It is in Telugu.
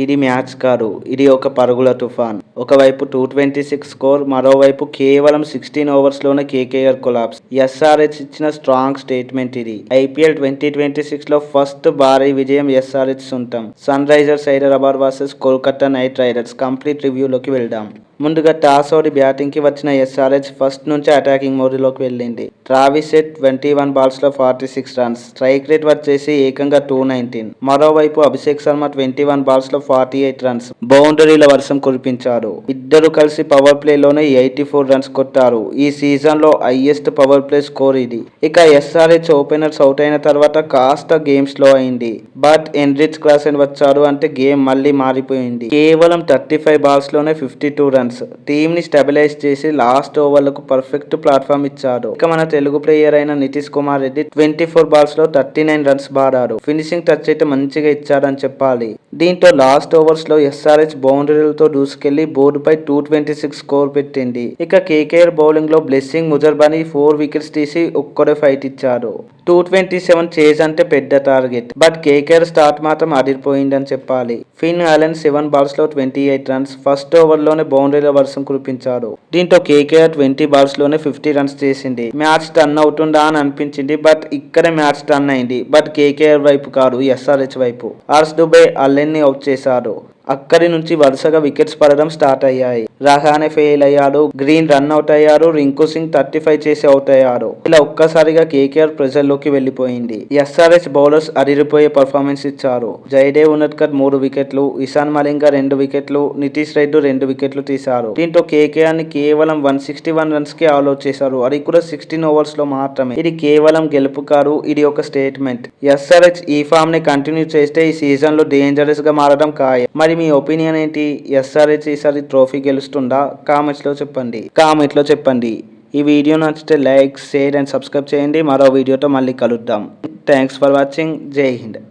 ఇది మ్యాచ్ కాదు, ఇది ఒక పరుగుల తుఫాన్. ఒకవైపు 226 స్కోర్, మరోవైపు కేవలం 16 ఓవర్స్లోనే కేకేఆర్ కొలాప్స్. ఎస్ఆర్హెచ్ ఇచ్చిన స్ట్రాంగ్ స్టేట్మెంట్ ఇది. ఐపీఎల్ 2026లో ఫస్ట్ భారీ విజయం ఎస్ఆర్హెచ్ సొంతం. Sunrisers Hyderabad versus Kolkata knight riders. Complete రివ్యూలోకి వెళ్దాం. ముందుగా టాస్ ఓడి బ్యాటింగ్కి వచ్చిన ఎస్ఆర్హెచ్ ఫస్ట్ నుంచి అటాకింగ్ మోడ్లోకి వెళ్ళింది. Travis head 21 బాల్స్లో 46 runs. Strike rate వచ్చేసి ఏకంగా 219. మరోవైపు అభిషేక్ శర్మ 21 బాల్స్లో 48 రన్స్. బౌండరీల వర్షం కురిపించారు. ఇద్దరు కలిసి పవర్ ప్లేలోనే 84 రన్స్ కొట్టారు. ఈ సీజన్లో హైయెస్ట్ పవర్ ప్లే స్కోర్ ఇది. ఇక ఎస్ఆర్హెచ్ ఓపెనర్స్ అవుట్ అయిన తర్వాత కాస్త గేమ్ స్లో అయింది. బట్ ఎన్రిచ్ క్లాసెన్ వచ్చారు అంటే గేమ్ మళ్ళీ మారిపోయింది. కేవలం 35 బాల్స్లోనే 52 రన్స్. టీమ్ ని స్టెబిలైజ్ చేసి లాస్ట్ ఓవర్లకు పర్ఫెక్ట్ ప్లాట్ఫామ్ ఇచ్చారు. ఇక మన తెలుగు ప్లేయర్ అయిన నితీష్ కుమార్ రెడ్డి 24 బాల్స్ లో 39 రన్స్ బాడారు. ఫినిషింగ్ టచ్ అయితే మంచిగా ఇచ్చారని చెప్పాలి. దీంతో లాస్ట్ ఓవర్స్ లో ఎస్ఆర్హెచ్ బౌండరీలతో దూసుకెళ్లి బోర్డుపై 226 స్కోర్ పెట్టింది. ఇక కేకేఆర్ బౌలింగ్ లో బ్లెస్సింగ్ ముజర్బానీ 4 వికెట్స్ తీసి ఒక్కడే ఫైట్ ఇచ్చారు. 227 చేజ్ అంటే పెద్ద టార్గెట్. బట్ కేకేఆర్ స్టార్ట్ మాత్రం అదిరిపోయిందని చెప్పాలి. ఫిన్ అలెన్ 7 బాల్స్ లో 28 రన్స్. ఫస్ట్ ఓవర్ లోనే బౌండరీల వర్షం కురిపించారు. దీంతో కేకేఆర్ 20 బాల్స్ లోనే 50 రన్స్ చేసింది. మ్యాచ్ టర్న్ అవుతుందా అని అనిపించింది. బట్ ఇక్కడే మ్యాచ్ టర్న్ అయింది. బట్ కేకేఆర్ వైపు కాదు, ఎస్ఆర్హెచ్ వైపు. హర్ష్ దుబే అల్లెన్ ని అవుట్ చేశారు. అక్కడి నుంచి వరుసగా వికెట్స్ పడడం స్టార్ట్ అయ్యాయి. రహానే ఫెయిల్ అయ్యాడు. గ్రీన్ రన్ అవుట్ అయ్యారు. రింకు సింగ్ 35 చేసి అవుట్ అయ్యారు. ఇలా ఒక్కసారిగా కేకేఆర్ ప్రెజర్ లోకి వెళ్లిపోయింది. ఎస్ఆర్హెచ్ బౌలర్స్ అదిరిపోయే పర్ఫార్మెన్స్ ఇచ్చారు. జయదేవ్ ఉన్నట్కర్ 3 వికెట్లు, ఇషాన్ మలింగా 2 వికెట్లు, నితీష్ రెడ్డి 2 వికెట్లు తీశారు. దీంతో కేకేఆర్ ని కేవలం 161 రన్స్ కి ఆల్అౌట్ చేశారు. అది కూడా 16 ఓవర్స్ లో మాత్రమే. ఇది కేవలం గెలుపు కాదు, ఇది ఒక స్టేట్మెంట్. ఎస్ఆర్హెచ్ ఈ ఫామ్ ని కంటిన్యూ చేస్తే ఈ సీజన్ లో డేంజరస్ గా మారడం ఖాయం. మరి మీ ఒపీనియన్ ఏంటి? ఎస్ఆర్హెచ్ ఈసారి ట్రోఫీ గెలుస్తుందా? కామెంట్స్ లో చెప్పండి. ఈ వీడియో నచ్చితే లైక్, షేర్ అండ్ సబ్స్క్రైబ్ చేయండి. మరో వీడియోతో మళ్ళీ కలుద్దాం. Thanks for watching. జై హింద్.